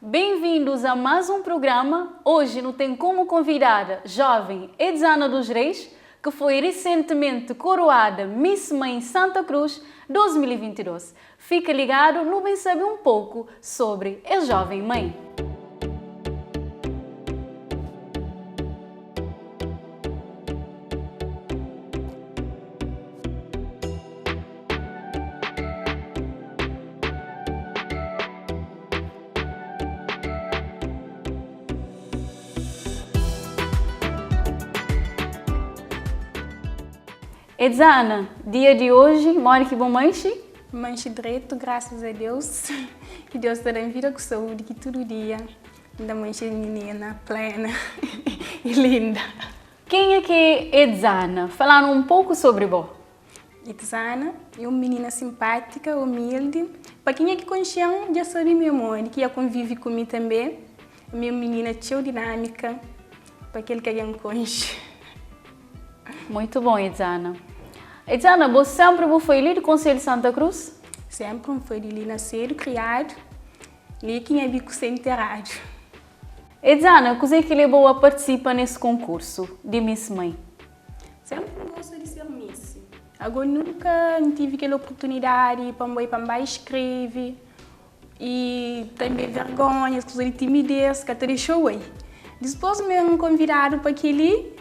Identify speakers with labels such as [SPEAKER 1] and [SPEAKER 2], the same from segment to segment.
[SPEAKER 1] Bem-vindos a mais um programa. Hoje não tem como convidar a jovem Edzana dos Reis, que foi recentemente coroada Miss Mãe Santa Cruz 2022. Fica ligado, não vem saber um pouco sobre a jovem mãe. Edzana, dia de hoje, mora que bom manche?
[SPEAKER 2] Manche direito, graças a Deus. Que Deus te dê vida com saúde, que todo dia ainda manche menina, plena e linda.
[SPEAKER 1] Quem é que é Edzana? Falando um pouco sobre você.
[SPEAKER 2] Edzana é uma menina simpática, humilde. Para quem é que conhece, já sabe meu amor, que já convive comigo também. É uma menina cheia dinâmica, para aquele que já conhece.
[SPEAKER 1] Muito bom, Edzana. Edzana, você sempre foi ali do Conselho de Santa Cruz?
[SPEAKER 2] Sempre foi ali nascido, criado, ali quem é bico sem enterrado.
[SPEAKER 1] Edzana, como é que levou a participar nesse concurso de Miss Mãe?
[SPEAKER 2] Sempre gosto de ser Miss. Agora nunca tive aquela oportunidade para escrever e também vergonha, coisas de timidez, que até deixou aí. Depois me convidaram para aquele,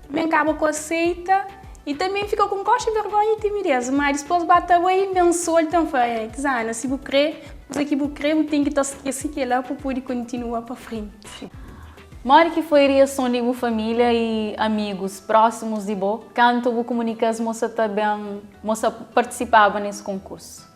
[SPEAKER 2] me acaba com aceita e também ficou com costa, vergonha e timidez. Mas depois bateu aí e pensou, então foi, Edzana, se você crer, você tem que esquecer que lá para poder continuar para frente.
[SPEAKER 1] Mora que foi a reação de sua família e amigos próximos de você, quando você comunicasse, você também participava nesse concurso?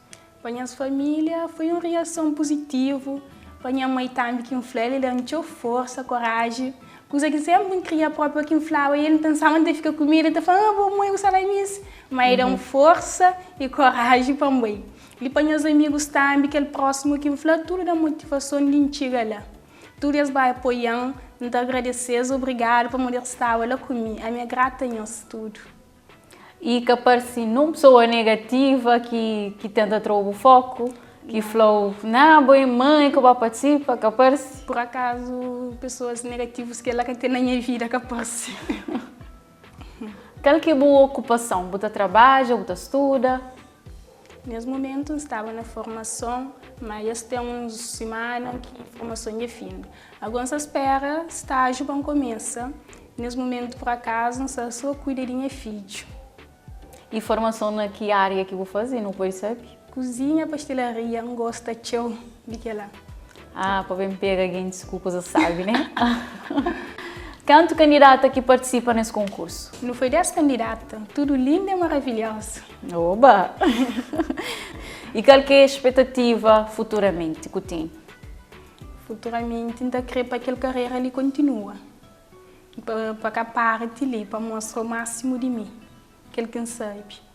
[SPEAKER 2] Para a minha família foi uma reação positiva. Para a minha mãe também, que ela tinha força, coragem. Coisa que sempre queria próprio que inflava e ele pensava em ficar comigo, ele falava, vou mãe, você vai nisso. Mas era força e coragem para mãe. E para meus amigos também, aquele próximo que inflava, tudo da motivação de chegar lá. Tudo eles vai apoiando, muito agradecer, obrigado por poder estar lá comigo. A minha grata em tudo.
[SPEAKER 1] E que aparece não pessoa negativa que tenta trocar o foco? Que falou, não, boa mãe que vai participar, que aparece.
[SPEAKER 2] Por acaso, pessoas negativas que ela tem na minha vida, que aparece.
[SPEAKER 1] Qual que é a boa ocupação? Você trabalha, você estuda?
[SPEAKER 2] Nesse momento, estava na formação, mas tem uns semanas que a formação é fim. Agora, se espera, estágio para começar. Nesse momento, por acaso, só cuida de minha filha.
[SPEAKER 1] E formação na que área que vou fazer, não percebe?
[SPEAKER 2] Cozinha, pastelaria, não gosta de que lá.
[SPEAKER 1] Ah, para bem pegar alguém, desculpa, você sabe, né? Quanto candidata que participa nesse concurso?
[SPEAKER 2] Não foi 10 candidatas, tudo lindo e maravilhoso.
[SPEAKER 1] Oba! E qual que é a expectativa futuramente que tem?
[SPEAKER 2] Futuramente, ainda querer para aquela carreira ali continua. Para a parte ali, para mostrar o máximo de mim, aquele que sabe.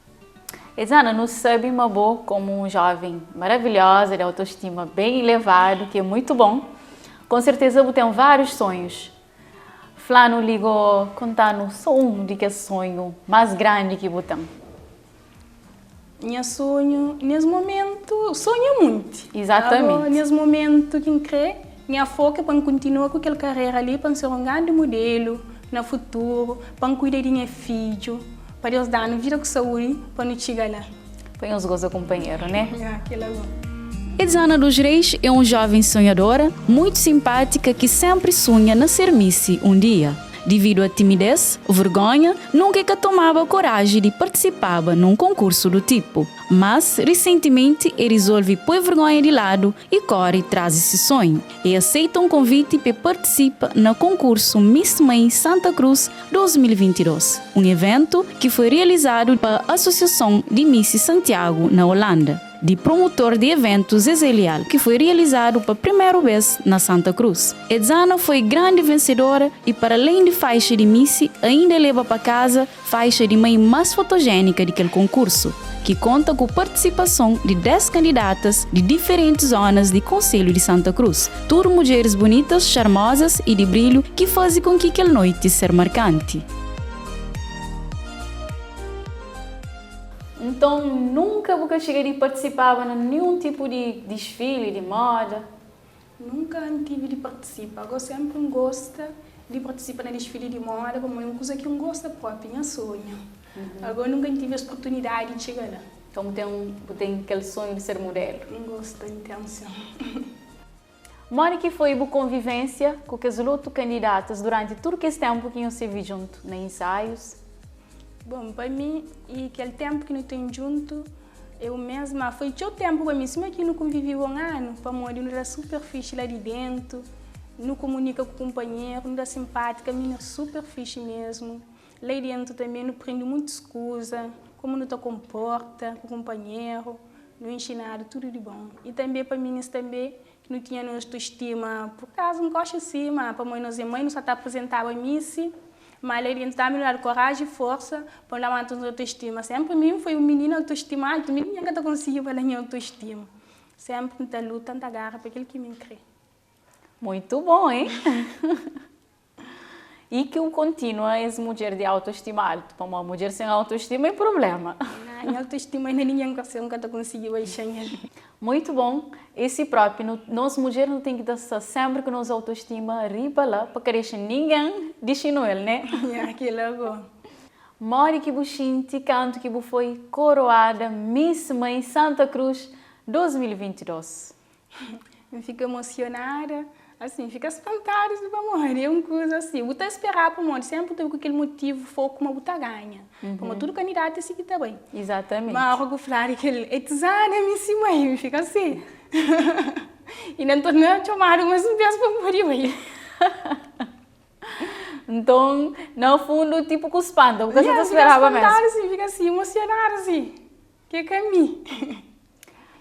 [SPEAKER 1] Edzana, não sabe uma boa como um jovem maravilhosa, de autoestima bem elevado, que é muito bom. Com certeza você tem vários sonhos. Flano ligou contando só um de que sonho mais grande que você tem.
[SPEAKER 2] Minha sonho, nesse momento, sonho muito.
[SPEAKER 1] Exatamente.
[SPEAKER 2] Agora, nesse momento, quem crê, minha foca é para continuar com aquela carreira ali, para ser um grande modelo no futuro, para cuidar de minha filha. Para Deus dar vida com saúde, para não chegar lá.
[SPEAKER 1] Põe os gozos companheiro, né?
[SPEAKER 2] Aquela bom.
[SPEAKER 1] Edzana dos Reis é uma jovem sonhadora, muito simpática, que sempre sonha na ser Miss um dia. Devido à timidez, vergonha, nunca que tomava coragem de participar num concurso do tipo. Mas, recentemente, ele resolve pôr vergonha de lado e corre traz esse sonho. E aceita um convite para participar no concurso Miss Mãe Santa Cruz 2022. Um evento que foi realizado pela Associação de Miss Santiago, na Holanda. De promotor de eventos Ezelial, que foi realizado pela primeira vez na Santa Cruz. Edzana foi grande vencedora e, para além de faixa de Miss, ainda leva para casa faixa de mãe mais fotogênica daquele concurso, que conta com participação de 10 candidatas de diferentes zonas do Conselho de Santa Cruz. Tudo mulheres bonitas, charmosas e de brilho que fazem com que aquela noite ser marcante. Então, nunca você chegaria a participar em nenhum tipo de desfile, de moda?
[SPEAKER 2] Nunca tive de participar. Eu sempre gosto de participar na desfile de moda, como é uma coisa que eu gosto próprio, minha sonho. Agora nunca tive a oportunidade de chegar lá.
[SPEAKER 1] Então tem aquele sonho de ser modelo.
[SPEAKER 2] Não gosto da intenção.
[SPEAKER 1] Mora que foi a convivência com os outros candidatos durante todo esse tempo que iam se vir junto, nos ensaios?
[SPEAKER 2] Bom, para mim, e aquele tempo que nós estamos juntos, eu mesma, foi o tempo para mim, se eu não convivi um ano, para mim, não era super fixe lá de dentro, não comunica com o companheiro, não era simpática, a minha é super fixe mesmo. Lá dentro também não prendo muita escusa, como não te comporta com o companheiro, não ensinado, tudo de bom. E também para mim, também, que não tinha autoestima, por causa não gosto assim, mas para nós mãe não só está apresentava a mim, mas ele está me dando coragem e força para não manter a autoestima. Sempre para mim foi um menino autoestimado, menino que conseguiu para a minha autoestima. Sempre muita luta, muita garra para aquele que me crê.
[SPEAKER 1] Muito bom, hein? E que o continua é mulher de autoestima. Para uma mulher sem autoestima é problema.
[SPEAKER 2] Não, autoestima ainda ninguém conseguiu achar.
[SPEAKER 1] Muito bom. Esse próprio, nós mulheres não tem que estar sempre com nossa autoestima riba lá, para que ninguém deixe ele, né?
[SPEAKER 2] Aquilo é bom.
[SPEAKER 1] Mori que você canto que foi coroada Miss Mãe Santa Cruz 2022.
[SPEAKER 2] Eu fico emocionada, assim, fica espantada, amor, é uma coisa assim. Eu estou esperando para o sempre tenho aquele motivo, foco, uma buta ganha. Como todo candidato, assim que está bem.
[SPEAKER 1] Exatamente.
[SPEAKER 2] Mas eu falar que ele é tsana, Miss Mãe, fica assim. E não estou nem chamando, mas não penso para morrer.
[SPEAKER 1] Então, no fundo, tipo com espanta, porque você esperava mesmo.
[SPEAKER 2] Assim, fica assim, emocionada, assim. Que caminho.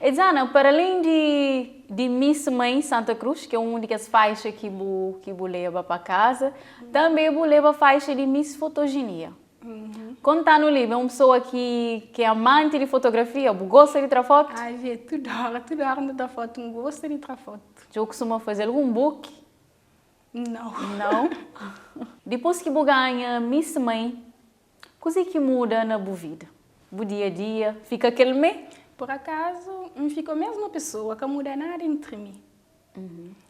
[SPEAKER 1] Edana, para além de Miss Mãe Santa Cruz, que é uma das faixas que eu levo para casa, também eu levo a faixa de Miss Fotogenia. Quando está no livro, é uma pessoa que é amante de fotografia, gosta de tirar foto?
[SPEAKER 2] Ai, toda hora não dá foto, não gosta de tirar foto.
[SPEAKER 1] Já costuma fazer algum book?
[SPEAKER 2] Não.
[SPEAKER 1] Não? Depois que você ganha Miss Mãe, o que muda na sua vida? No dia a dia, fica aquele mês?
[SPEAKER 2] Por acaso, não fica a mesma pessoa, que não muda nada entre mim.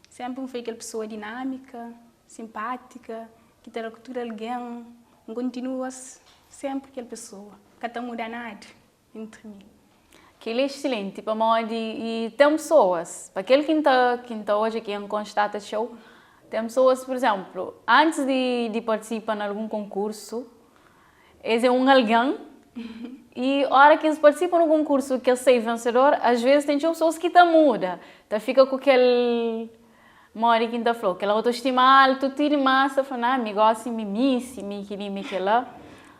[SPEAKER 2] Sempre foi aquela pessoa dinâmica, simpática, que tem a cultura de alguém, continua sempre aquela pessoa, que não muda nada entre mim.
[SPEAKER 1] Que ele é excelente, para modo e tem pessoas, para aquele que está hoje aqui em Constata Show, tem pessoas, por exemplo, antes de participar em algum concurso, eles é um alguém, e a hora que eles participam no concurso que eles saem vencedor, às vezes tem pessoas que mudam, fica com aquele mori que falou, aquela autoestima alta, tira massa, fala, me gosta, me misse, me queria, me aquela.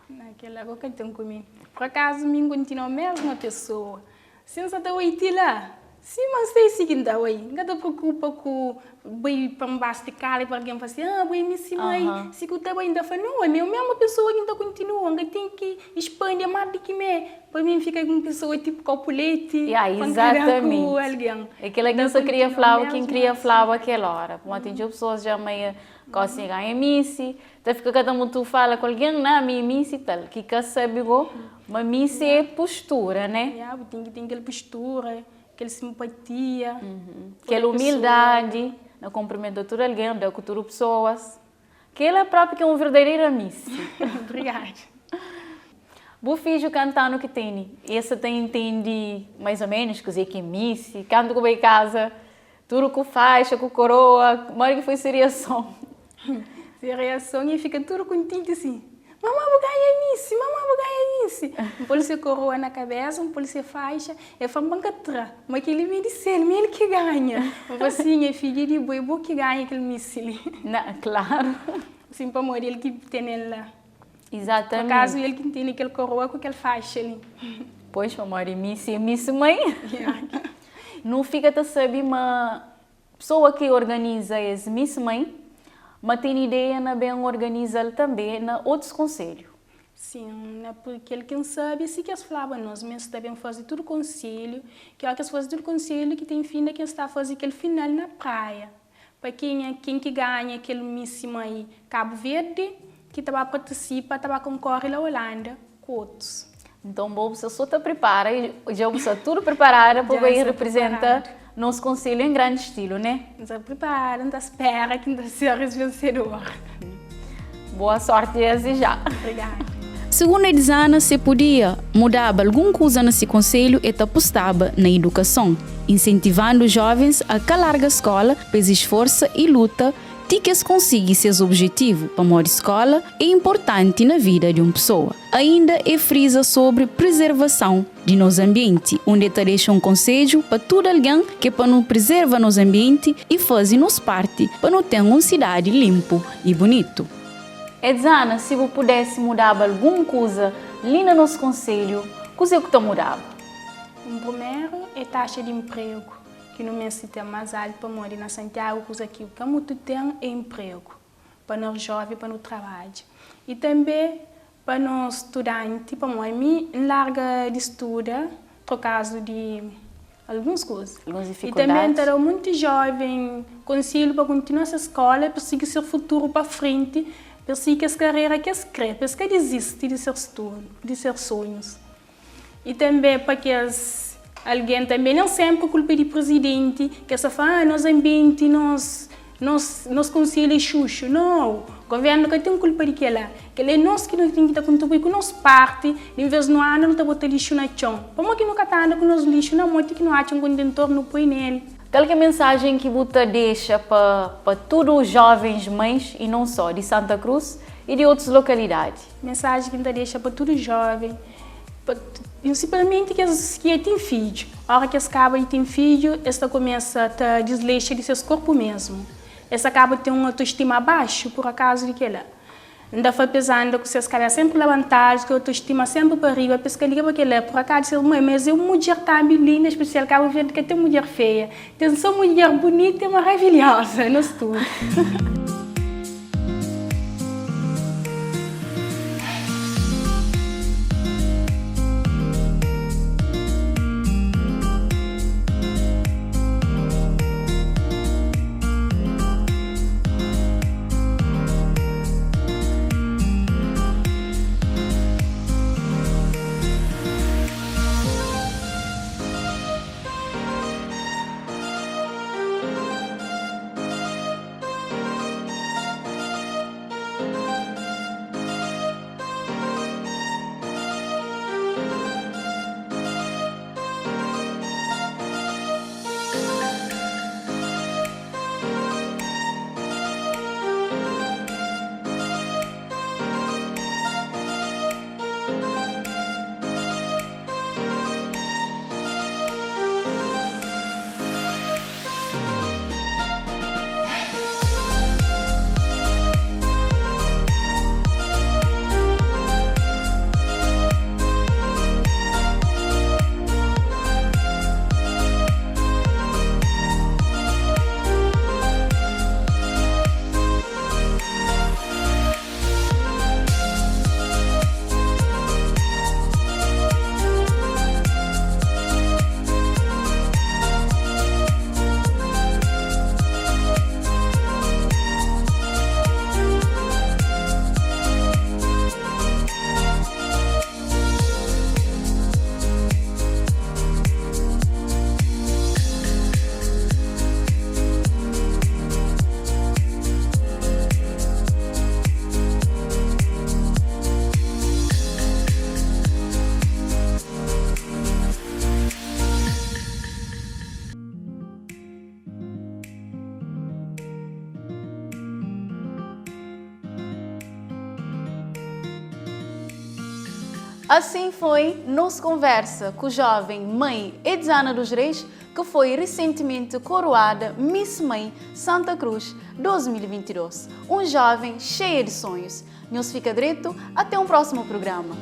[SPEAKER 2] Naquela água que tem comigo. Por acaso, me continua a mesma pessoa. Se você está aí lá, se você está seguindo aí, não te preocupa com bem para baixo de cara para alguém falar assim, bem, me se mãe, se você está ainda fala, não, é a mesma pessoa que ainda continua, ainda tem que expandir mais do que me. Para mim fica uma pessoa tipo copulete,
[SPEAKER 1] exatamente.
[SPEAKER 2] Alguém.
[SPEAKER 1] Aquela que só queria falar, quem queria falar aquela hora. Mas tem pessoas já meio conseguem ganhar missi, então fica cada um fala com alguém, não, minha missi tal, que quer saber, mas missi é postura, né?
[SPEAKER 2] Tem aquela postura, aquela simpatia,
[SPEAKER 1] aquela humildade, na cumprimento de alguém, da cultura pessoas. Aquela própria que é uma verdadeira missi.
[SPEAKER 2] Obrigada.
[SPEAKER 1] O filho cantando que tem, esse tem entende mais ou menos que é missi, canta com em casa, tudo com faixa, com coroa, mas que foi a reação.
[SPEAKER 2] A reação e fica tudo contente assim. Mamãe, vou ganhar missi, mamãe, vou ganhar missi. Um polícia coroa na cabeça, um polícia faixa, é fã bancatra, mas que ele me disse, ele que ganha. Mas assim, é filho de boi, que ganha aquele missi ali.
[SPEAKER 1] Claro.
[SPEAKER 2] Assim, para morrer, ele que tem ele lá.
[SPEAKER 1] Exatamente.
[SPEAKER 2] Por acaso, ele que tem aquele coroa com aquele faixa ali.
[SPEAKER 1] Pois, para morrer, missi mãe. Não fica a saber, uma pessoa que organiza esse Miss Mãe, mas tem ideia na bem organizar também na outros conselhos.
[SPEAKER 2] Sim, porque ele quem sabe, assim que as falavam nós mesmos também fazer tudo conselho, que é que faz tudo conselho que tem fim de quem está a fazer aquele final na praia. Para quem que ganha aquele Miss Mãe Cabo Verde, que estava a participar, estava a concorrer na Holanda com outros.
[SPEAKER 1] Então, você só está preparada, já está tudo preparada para ir representar nosso conselho em grande estilo, né?
[SPEAKER 2] Nos prepara, nos espera que nos seres vencedor.
[SPEAKER 1] Boa sorte já.
[SPEAKER 2] Obrigada.
[SPEAKER 1] Segundo a Edzana, se podia mudar alguma coisa nesse conselho e apostava na educação, incentivando os jovens a calar a escola, pelo esforço e luta de que se consiga seus objetivos para uma escola é importante na vida de uma pessoa. Ainda frisa sobre preservação de nosso ambiente, onde deixa um conselho para todo alguém que para não preserva nosso ambiente e faz nossa parte para não ter uma cidade limpo e bonito. Edzana, se você pudesse mudar alguma coisa ali no nosso conselho, o que você mudava?
[SPEAKER 2] O primeiro é a taxa de emprego, que no meu sistema mais alto para morar na Santiago, coisa que muito tem é emprego, para nós jovens, para o trabalho. E também para nós estudantes, para mim, larga de estudo, por causa de algumas coisas.
[SPEAKER 1] Algumas
[SPEAKER 2] E
[SPEAKER 1] dificuldades.
[SPEAKER 2] também terá muito jovem conselho para continuar essa escola, para seguir seu futuro para frente, para seguir essa carreira que se quer, para que desistir de seus estudos, de seus sonhos. E também para que alguém também não sempre culpa de presidente, que essa fala, nosso ambiente, nos conselhos xuxo. Não, o governo que tem culpa de que é nós que não tem que contribuir com nossa parte, em vez de não andar, não está botando lixo na chão. Como que não está andando com nosso lixo, não muito que não acha um contentor no põe nele.
[SPEAKER 1] Qual que é a mensagem que você deixa para todos os jovens mães, e não só, de Santa Cruz e de outras localidades?
[SPEAKER 2] Mensagem que deixa para todos os jovens, principalmente que têm filho. A hora que eles acabam de ter filho, eles começam a desleixar de seus corpos mesmo. Eles acabam de ter uma autoestima baixa, por acaso de que ela. Ainda foi pesando que vocês caras sempre levantados, que a autoestima sempre para arriba, porque ele para aquele por acaso mas eu mulher também linda, especial, acabo vendo que tem mulher feia. Tem só mulher bonita e maravilhosa, não estou.
[SPEAKER 1] Assim foi nossa conversa com a jovem mãe Edzana dos Reis, que foi recentemente coroada Miss Mãe Santa Cruz 2022. Um jovem cheio de sonhos. Nos fica direito, até um próximo programa.